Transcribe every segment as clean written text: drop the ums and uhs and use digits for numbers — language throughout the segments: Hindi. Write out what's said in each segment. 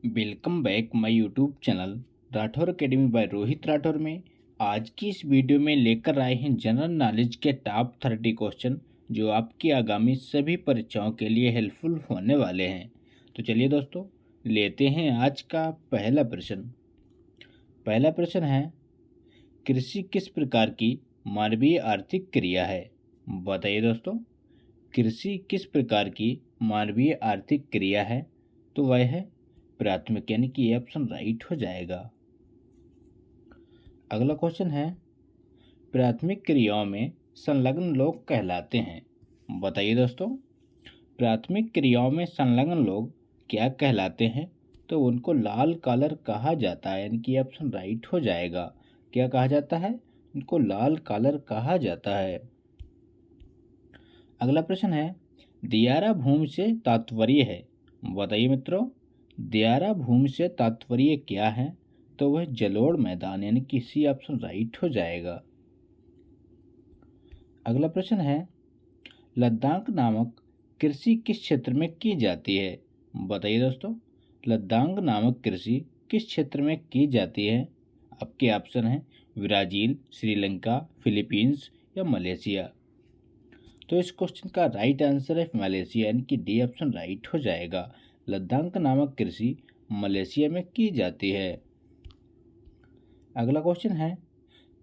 Welcome back my YouTube channel Rathore Academy by Rohit Rathore में आज की इस वीडियो में लेकर आए हैं जनरल नॉलेज के टॉप 30 क्वेश्चन जो आपकी आगामी सभी परीक्षाओं के लिए हेल्पफुल होने वाले हैं। तो चलिए दोस्तों लेते हैं आज का पहला प्रश्न। पहला प्रश्न है, कृषि किस प्रकार की मानवीय आर्थिक क्रिया है? बताइए दोस्तों, कृषि किस प्रकार की मानवीय आर्थिक क्रिया है? तो वह है प्राथमिक, यानी कि ये ऑप्शन राइट हो जाएगा। अगला क्वेश्चन है, प्राथमिक क्रियाओं में संलग्न लोग कहलाते हैं। बताइए दोस्तों, प्राथमिक क्रियाओं में संलग्न लोग क्या कहलाते हैं? तो उनको लाल कॉलर कहा जाता है, यानी कि ऑप्शन राइट हो जाएगा। क्या कहा जाता है? उनको लाल कॉलर कहा जाता है। अगला प्रश्न है, दियारा भूमि से तात्पर्य है? बताइए मित्रों, दियारा भूमि से तात्पर्य क्या है? तो वह जलोढ़ मैदान, यानी कि सी ऑप्शन राइट हो जाएगा। अगला प्रश्न है, लद्दाख नामक कृषि किस क्षेत्र में की जाती है? बताइए दोस्तों, लद्दाख नामक कृषि किस क्षेत्र में की जाती है? आपके ऑप्शन है ब्राज़ील, श्रीलंका, फिलीपींस या मलेशिया। तो इस क्वेश्चन का राइट आंसर है मलेशिया, यानी कि डी ऑप्शन राइट हो जाएगा। लद्दाख नामक कृषि मलेशिया में की जाती है। अगला क्वेश्चन है,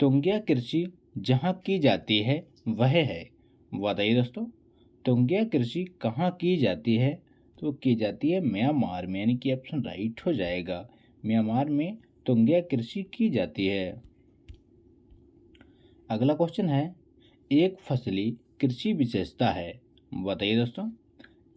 तुंगिया कृषि जहाँ की जाती है वह है? बताइए दोस्तों, तुंगिया कृषि कहाँ की जाती है? तो की जाती है म्यांमार में, यानी कि ऑप्शन राइट हो जाएगा। म्यांमार में तुंगिया कृषि की जाती है। अगला क्वेश्चन है, एक फसली कृषि विशेषता है? बताइए दोस्तों,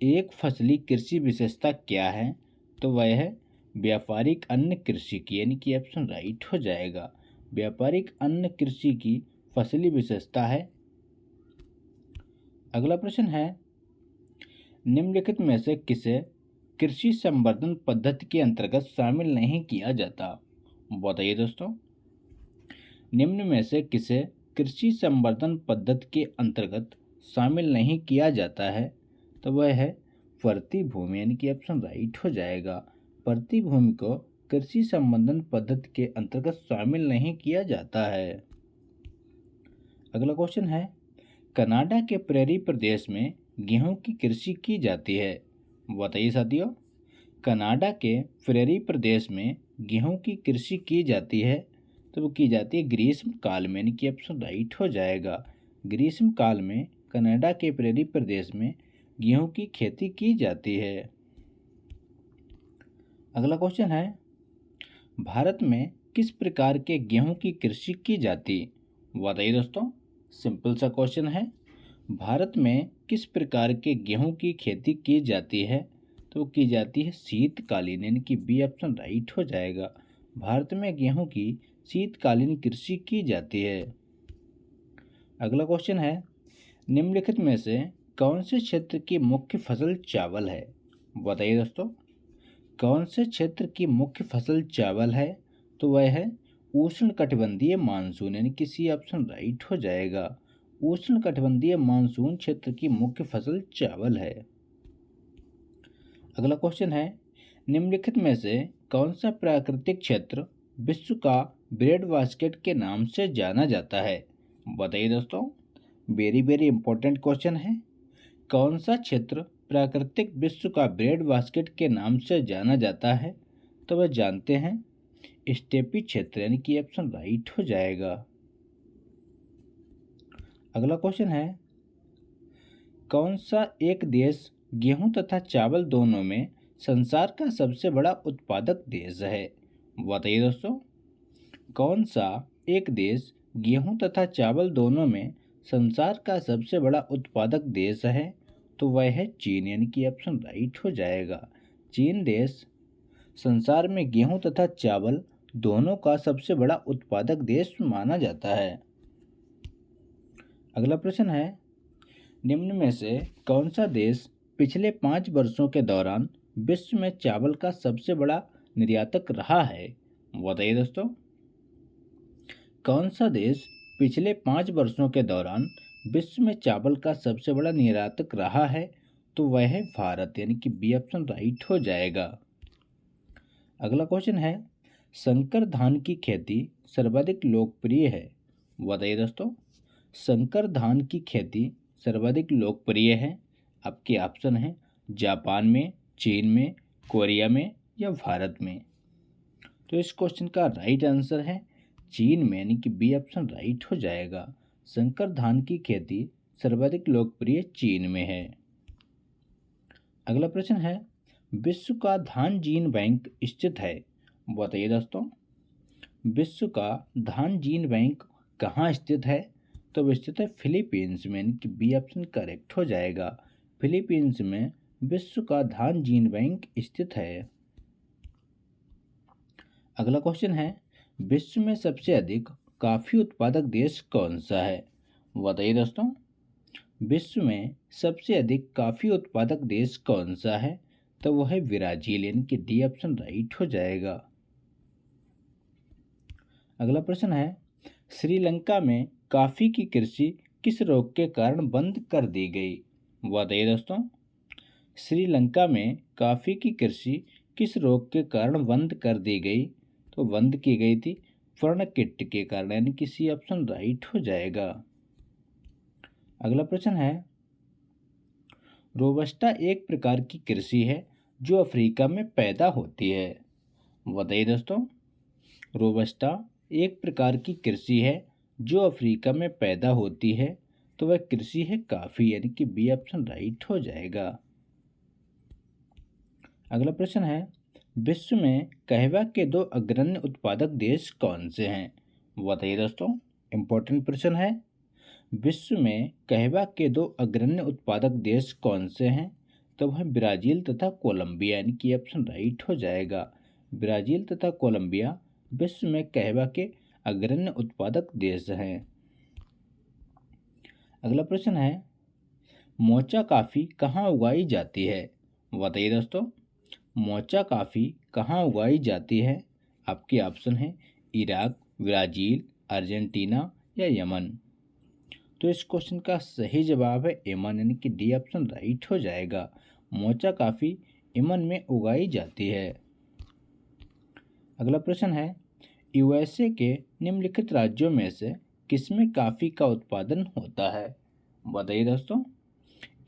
एक फसली कृषि विशेषता क्या है? तो वह है व्यापारिक अन्न कृषि की, यानी कि ऑप्शन राइट हो जाएगा। व्यापारिक अन्न कृषि की फसली विशेषता है। अगला प्रश्न है, निम्नलिखित में से किसे कृषि संवर्धन पद्धति के अंतर्गत शामिल नहीं किया जाता? बताइए दोस्तों, निम्न में से किसे कृषि संवर्धन पद्धति के अंतर्गत शामिल नहीं किया जाता है? तो वह है प्रतिभूमि, यानी कि ऑप्शन राइट हो जाएगा। प्रतिभूमि को कृषि संवर्धन पद्धति के अंतर्गत शामिल नहीं किया जाता है। अगला क्वेश्चन है, कनाडा के प्रेरी प्रदेश में गेहूं की कृषि की जाती है? बताइए साथियों, कनाडा के प्रेरी प्रदेश में गेहूं की कृषि की जाती है? तो वो की जाती है ग्रीष्म काल में, यानी कि ऑप्शन राइट हो जाएगा। ग्रीष्म काल में कनाडा के प्रेरी प्रदेश में गेहूं की खेती की जाती है। अगला क्वेश्चन है, भारत में किस प्रकार के गेहूं की कृषि की जाती? बताइए दोस्तों, सिंपल सा क्वेश्चन है। भारत में किस प्रकार के गेहूं की खेती की जाती है? तो की जाती है शीतकालीन, यानी कि बी ऑप्शन राइट हो जाएगा। भारत में गेहूं की शीतकालीन कृषि की जाती है। अगला क्वेश्चन है, निम्नलिखित में से कौन से क्षेत्र की मुख्य फसल चावल है? बताइए दोस्तों, कौन से क्षेत्र की मुख्य फसल चावल है? तो वह है उष्णकटिबंधीय मानसून, यानी कि सी ऑप्शन राइट हो जाएगा। उष्णकटिबंधीय मानसून क्षेत्र की मुख्य फसल चावल है। अगला क्वेश्चन है, निम्नलिखित में से कौन सा प्राकृतिक क्षेत्र विश्व का ब्रेड बास्केट के नाम से जाना जाता है? बताइए दोस्तों, वेरी वेरी इंपॉर्टेंट क्वेश्चन है। कौन सा क्षेत्र प्राकृतिक विश्व का ब्रेड बास्केट के नाम से जाना जाता है? तो वह जानते हैं स्टेपी क्षेत्र, यानी कि ऑप्शन राइट हो जाएगा। अगला क्वेश्चन है, कौन सा एक देश गेहूं तथा चावल दोनों में संसार का सबसे बड़ा उत्पादक देश है? बताइए दोस्तों, कौन सा एक देश गेहूं तथा चावल दोनों में संसार का सबसे बड़ा उत्पादक देश है? तो वह है चीन, यानी कि ऑप्शन राइट हो जाएगा। चीन देश संसार में गेहूं तथा चावल दोनों का सबसे बड़ा उत्पादक देश माना जाता है। अगला प्रश्न है, निम्न में से कौन सा देश पिछले 5 वर्षों के दौरान विश्व में चावल का सबसे बड़ा निर्यातक रहा है? बताइए दोस्तों, कौन सा देश पिछले 5 वर्षों के दौरान विश्व में चावल का सबसे बड़ा निर्यातक रहा है? तो वह है भारत, यानी कि बी ऑप्शन राइट हो जाएगा। अगला क्वेश्चन है, संकर धान की खेती सर्वाधिक लोकप्रिय है। बताइए दोस्तों, संकर धान की खेती सर्वाधिक लोकप्रिय है। आपके ऑप्शन है जापान में, चीन में, कोरिया में या भारत में। तो इस क्वेश्चन का राइट आंसर है चीन में, यानी कि बी ऑप्शन राइट हो जाएगा। संकर धान की खेती सर्वाधिक लोकप्रिय चीन में है। अगला प्रश्न है, विश्व का धान जीन बैंक स्थित है। बताइए दोस्तों, विश्व का धान जीन बैंक कहाँ स्थित है। तो वो स्थित है फिलीपींस में, यानी कि बी ऑप्शन करेक्ट हो जाएगा। फिलीपींस में विश्व का धान जीन बैंक स्थित है। अगला क्वेश्चन है, विश्व में सबसे अधिक कॉफी उत्पादक देश कौन सा है। बताइए दोस्तों, विश्व में सबसे अधिक कॉफी उत्पादक देश कौन सा है। तो वो है ब्राजील, यानी कि डी ऑप्शन राइट हो जाएगा। अगला प्रश्न है, श्रीलंका में कॉफी की कृषि किस रोग के कारण बंद कर दी गई। बताइए दोस्तों, श्रीलंका में कॉफी की कृषि किस रोग के कारण बंद कर दी गई। तो बंद की गई थी व्रणकीट के कारण, यानी कि सी ऑप्शन राइट हो जाएगा। अगला प्रश्न है, रोबस्टा एक प्रकार की कृषि है जो अफ्रीका में पैदा होती है। बताइए दोस्तों, रोबस्टा एक प्रकार की कृषि है जो अफ्रीका में पैदा होती है। तो वह कृषि है कॉफी, यानी कि बी ऑप्शन राइट हो जाएगा। अगला प्रश्न है, विश्व में कहवा के 2 अग्रणी उत्पादक देश कौन से हैं। बताइए दोस्तों, इंपॉर्टेंट प्रश्न है। विश्व में कहवा के 2 अग्रणी उत्पादक देश कौन से हैं। तो वह ब्राज़ील तथा कोलंबिया, यानी कि ऑप्शन राइट हो जाएगा। ब्राज़ील तथा कोलंबिया विश्व में कहवा के अग्रणी उत्पादक देश हैं। अगला प्रश्न है, मोचा कॉफ़ी कहाँ उगाई जाती है। बताइए दोस्तों, मोचा कॉफ़ी कहाँ उगाई जाती है। आपके ऑप्शन है इराक, ब्राज़ील, अर्जेंटीना या यमन। तो इस क्वेश्चन का सही जवाब है यमन, यानी कि डी ऑप्शन राइट हो जाएगा। मोचा कॉफ़ी यमन में उगाई जाती है। अगला प्रश्न है, यूएसए के निम्नलिखित राज्यों में से किसमें कॉफ़ी का उत्पादन होता है। बताइए दोस्तों,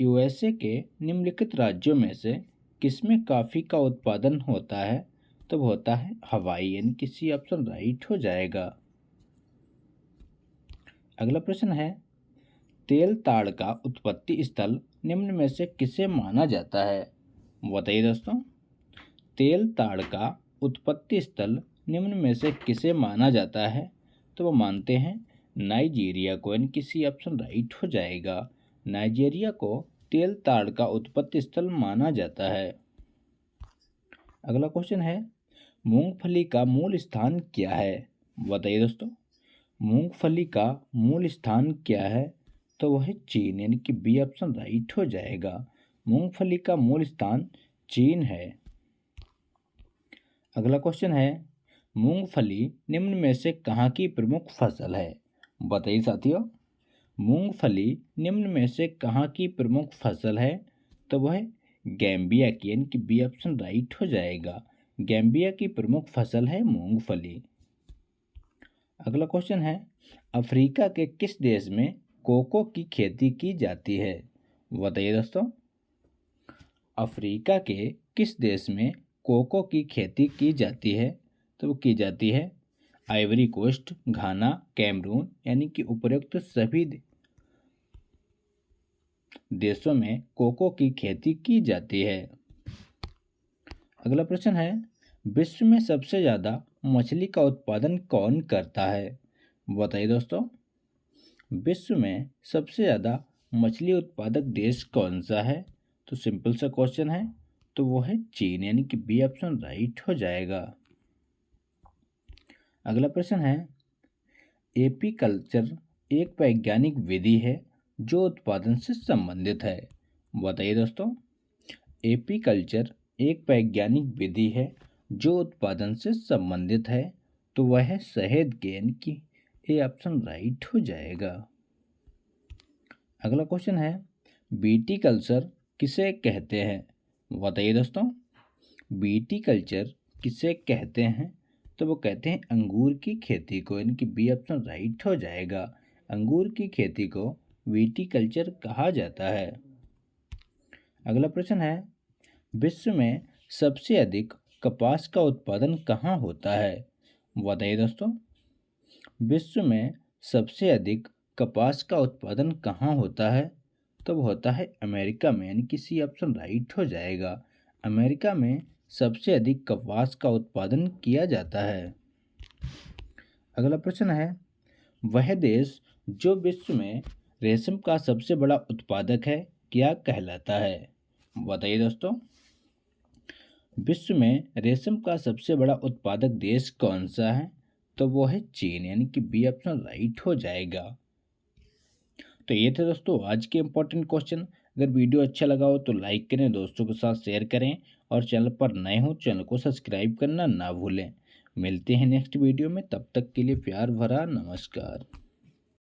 यूएसए के निम्नलिखित राज्यों में से किसमें कॉफ़ी का उत्पादन होता है। तो होता है हवाई, यानी कि सी ऑप्शन राइट हो जाएगा। अगला प्रश्न है, तेल ताड़ का उत्पत्ति स्थल निम्न में से किसे माना जाता है। बताइए दोस्तों, तेल ताड़ का उत्पत्ति स्थल निम्न में से किसे माना जाता है। तो वो मानते हैं नाइजीरिया को, यानी कि सी ऑप्शन राइट हो जाएगा। नाइजीरिया को तेल ताड़ का उत्पत्ति स्थल माना जाता है। अगला क्वेश्चन है, मूंगफली का मूल स्थान क्या है। बताइए दोस्तों, मूंगफली का मूल स्थान क्या है। तो वह है चीन, यानी कि बी ऑप्शन राइट हो जाएगा। मूंगफली का मूल स्थान चीन है। अगला क्वेश्चन है, मूंगफली निम्न में से कहाँ की प्रमुख फसल है। बताइए साथियों, मूंगफली निम्न में से कहाँ की प्रमुख फसल है। तो वह गैम्बिया की, यानी कि बी ऑप्शन राइट हो जाएगा। गैम्बिया की प्रमुख फसल है मूंगफली। अगला क्वेश्चन है, अफ्रीका के किस देश में कोको की खेती की जाती है। बताइए दोस्तों, अफ्रीका के किस देश में कोको की खेती की जाती है। तो वो की जाती है आइवरी कोस्ट, घाना, कैमरून, यानी कि उपरोक्त सभी देशों में कोको की खेती की जाती है। अगला प्रश्न है, विश्व में सबसे ज़्यादा मछली का उत्पादन कौन करता है। बताइए दोस्तों, विश्व में सबसे ज़्यादा मछली उत्पादक देश कौन सा है। तो सिंपल सा क्वेश्चन है, तो वो है चीन, यानी कि बी ऑप्शन राइट हो जाएगा। अगला प्रश्न है, एपीकल्चर एक वैज्ञानिक विधि है जो उत्पादन से संबंधित है। बताइए दोस्तों, एपीकल्चर एक वैज्ञानिक विधि है जो उत्पादन से संबंधित है। तो वह है शहद के, यानी कि ए ऑप्शन राइट हो जाएगा। अगला क्वेश्चन है, बीटी कल्चर किसे कहते हैं। बताइए दोस्तों, बीटी कल्चर किसे कहते हैं? तो वो कहते हैं अंगूर की खेती को, यानी कि बी ऑप्शन राइट हो जाएगा। अंगूर की खेती को विटीकल्चर कहा जाता है। अगला प्रश्न है, विश्व में सबसे अधिक कपास का उत्पादन कहाँ होता है? बताइए दोस्तों, विश्व में सबसे अधिक कपास का उत्पादन कहाँ होता है? तो वो होता है अमेरिका में, यानी कि सी ऑप्शन राइट हो जाएगा। अमेरिका में सबसे अधिक कपास का उत्पादन किया जाता है। अगला प्रश्न है, वह देश जो विश्व में रेशम का सबसे बड़ा उत्पादक है क्या कहलाता है? बताइए दोस्तों, विश्व में रेशम का सबसे बड़ा उत्पादक देश कौन सा है? तो वो है चीन, यानी कि बी ऑप्शन राइट हो जाएगा। तो ये थे दोस्तों आज के इंपॉर्टेंट क्वेश्चन। अगर वीडियो अच्छा लगा हो तो लाइक करें, दोस्तों के साथ शेयर करें, और चैनल पर नए हो चैनल को सब्सक्राइब करना ना भूलें। मिलते हैं नेक्स्ट वीडियो में, तब तक के लिए प्यार भरा नमस्कार।